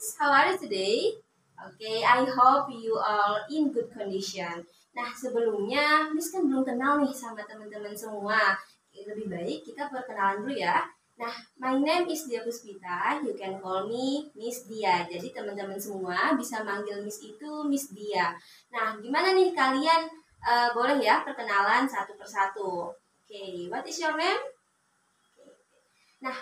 friends, how are you today? Okay, I hope you are in good condition. Nah, sebelumnya Miss kan belum kenal nih sama teman-teman semua. Lebih baik kita perkenalan dulu ya. Nah, my name is Dia Puspita. You can call me Miss Dia. Jadi teman-teman semua bisa manggil Miss itu Miss Dia. Nah, gimana nih kalian? Boleh ya perkenalan satu persatu. Okay, what is your name? Nah,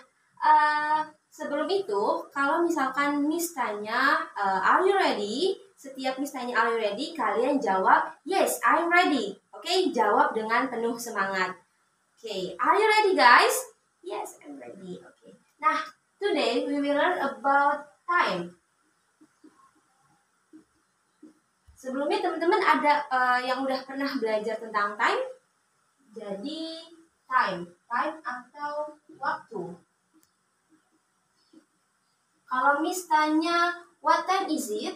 sebelum itu, kalau misalkan Miss tanya, are you ready? Setiap Miss tanya, are you ready? Kalian jawab, yes, I'm ready. Oke, jawab dengan penuh semangat. Oke, are you ready guys? Yes, I'm ready. Oke. Nah, today we will learn about time. Sebelumnya teman-teman ada yang udah pernah belajar tentang time? Jadi, time atau waktu. Kalau Miss tanya, what time is it?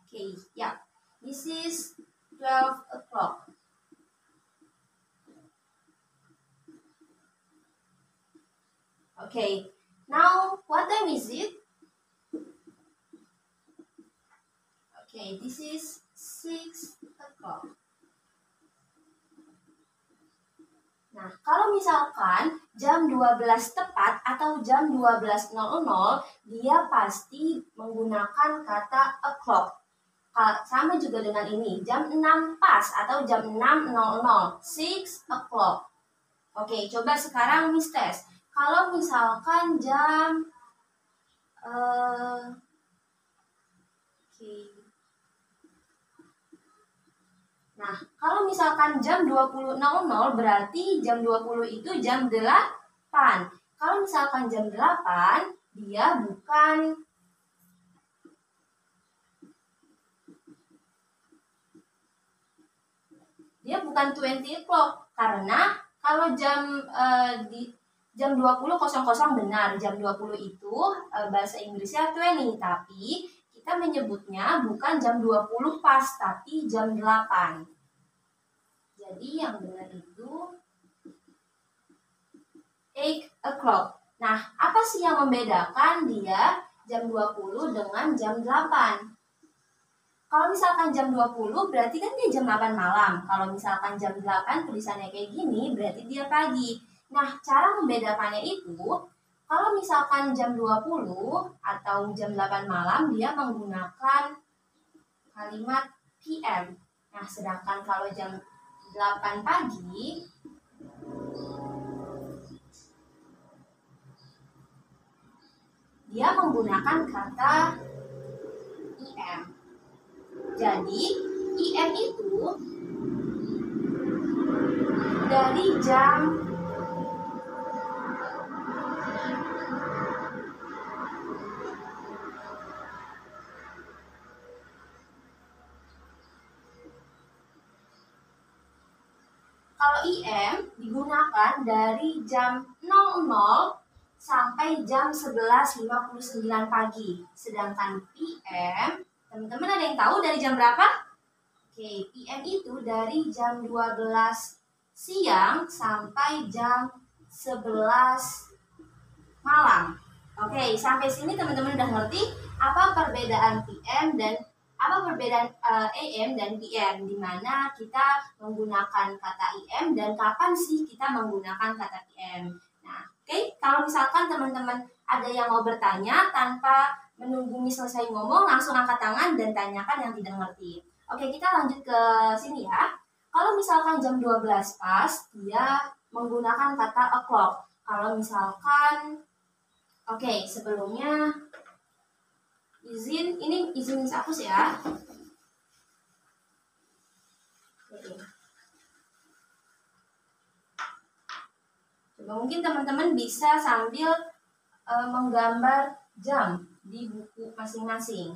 Okay, yeah. This is 12 o'clock. Okay, now what time is it? Okay, this is 6 o'clock. Nah, kalau misalkan jam 12 tepat atau jam 12.00, dia pasti menggunakan kata o'clock. Sama juga dengan ini, jam 6 pas atau jam 6.00, 6 o'clock. Oke, coba sekarang Miss tes. Kalau misalkan jam Nah, kalau misalkan jam 20.00 berarti jam 20 itu jam 8. Kalau misalkan jam 8, dia bukan dia bukan 20 o'clock karena kalau jam jam 20.00 benar, jam 20 itu bahasa Inggrisnya 20, tapi kita menyebutnya bukan jam 20 pas, tapi jam 8. Jadi yang benar itu 8 o'clock. Nah, apa sih yang membedakan dia jam 20 dengan jam 8? Kalau misalkan jam 20 berarti kan dia jam 8 malam. Kalau misalkan jam 8 tulisannya kayak gini berarti dia pagi. Nah, cara membedakannya itu kalau misalkan jam 20 atau jam 8 malam dia menggunakan kalimat PM. Nah, sedangkan kalau jam 8 pagi dia menggunakan kata IM. Jadi, IM itu dari jam Kalau IM digunakan dari jam 00 sampai jam 11.59 pagi. Sedangkan PM, teman-teman ada yang tahu dari jam berapa? Oke, PM itu dari jam 12 siang sampai jam 11 malam. Oke, sampai sini teman-teman udah ngerti apa perbedaan PM dan apa perbedaan AM dan PM, di mana kita menggunakan kata IM dan kapan sih kita menggunakan kata PM. Nah, oke, kalau misalkan teman-teman ada yang mau bertanya tanpa menunggu Miss selesai ngomong, langsung angkat tangan dan tanyakan yang tidak ngerti. Oke, kita lanjut ke sini ya. Kalau misalkan jam 12 pas, dia menggunakan kata o'clock. Kalau misalkan oke, sebelumnya ini izin hapus ya. Coba mungkin teman-teman bisa sambil menggambar jam di buku masing-masing.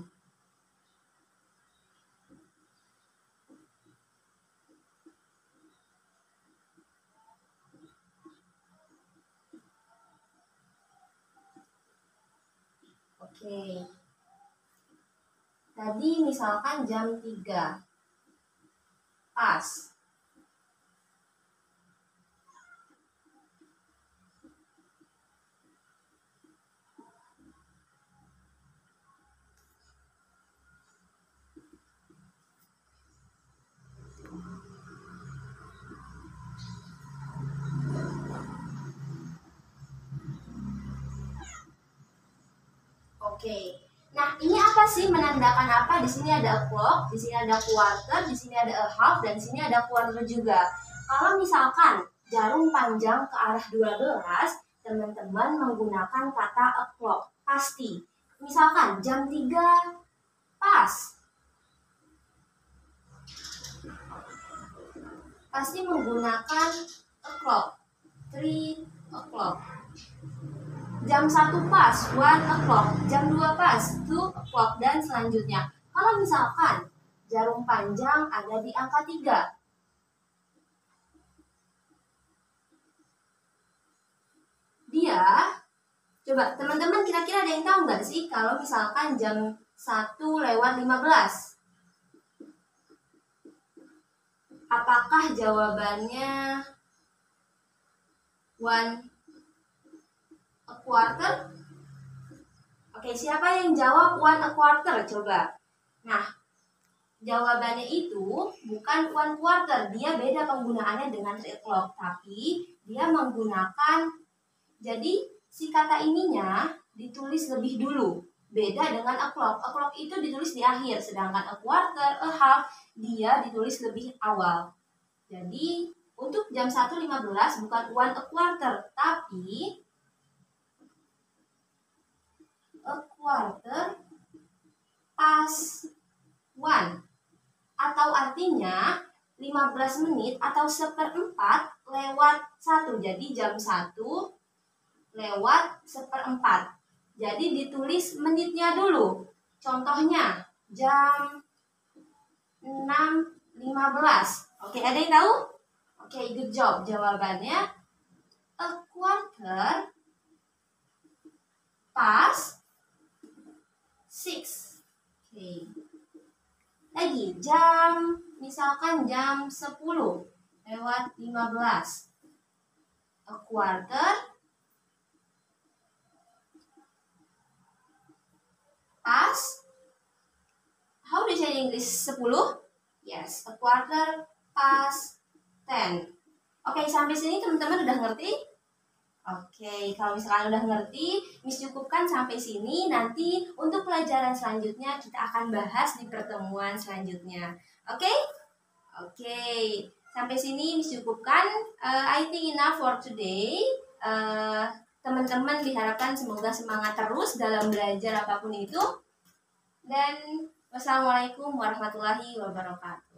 Oke. Tadi misalkan jam 3. Pas. Oke. Nah, ini apa sih, menandakan apa? Di sini ada o'clock, di sini ada quarter, di sini ada a half, dan di sini ada quarter juga. Kalau misalkan jarum panjang ke arah 12, teman-teman menggunakan kata o'clock. Pasti. Misalkan jam 3 pas. Pasti menggunakan o'clock. 3 o'clock. Jam 1 pas, 1 o'clock. Jam 2 pas, 2 o'clock, dan selanjutnya. Kalau misalkan jarum panjang ada di angka 3, dia, coba teman-teman kira-kira ada yang tahu nggak sih kalau misalkan jam 1:15? Apakah jawabannya 1 a quarter? Oke, siapa yang jawab 1 a quarter? Coba. Nah, jawabannya itu bukan 1 quarter. Dia beda penggunaannya dengan 3 o'clock. Tapi dia menggunakan, jadi si kata ininya ditulis lebih dulu. Beda dengan a clock. A clock itu ditulis di akhir. Sedangkan a quarter, a half, dia ditulis lebih awal. Jadi untuk jam 1:15 bukan 1 a quarter, tapi a quarter past 1. Atau artinya 15 menit atau 1/4 lewat 1. Jadi jam 1 lewat 1/4. Jadi ditulis menitnya dulu. Contohnya jam 6:15. Oke, ada yang tahu? Oke, good job. Jawabannya a quarter past 6. Oke. Lagi jam, misalkan jam 10:15. A quarter past, how do you say in English 10? Yes, a quarter past 10. Oke, sampai sini teman-teman udah ngerti? Oke, kalau misalkan udah ngerti, Miss cukupkan sampai sini. Nanti untuk pelajaran selanjutnya kita akan bahas di pertemuan selanjutnya. Oke? Oke, sampai sini Miss cukupkan. I think enough for today. Teman-teman diharapkan semoga semangat terus dalam belajar apapun itu. Dan wassalamualaikum warahmatullahi wabarakatuh.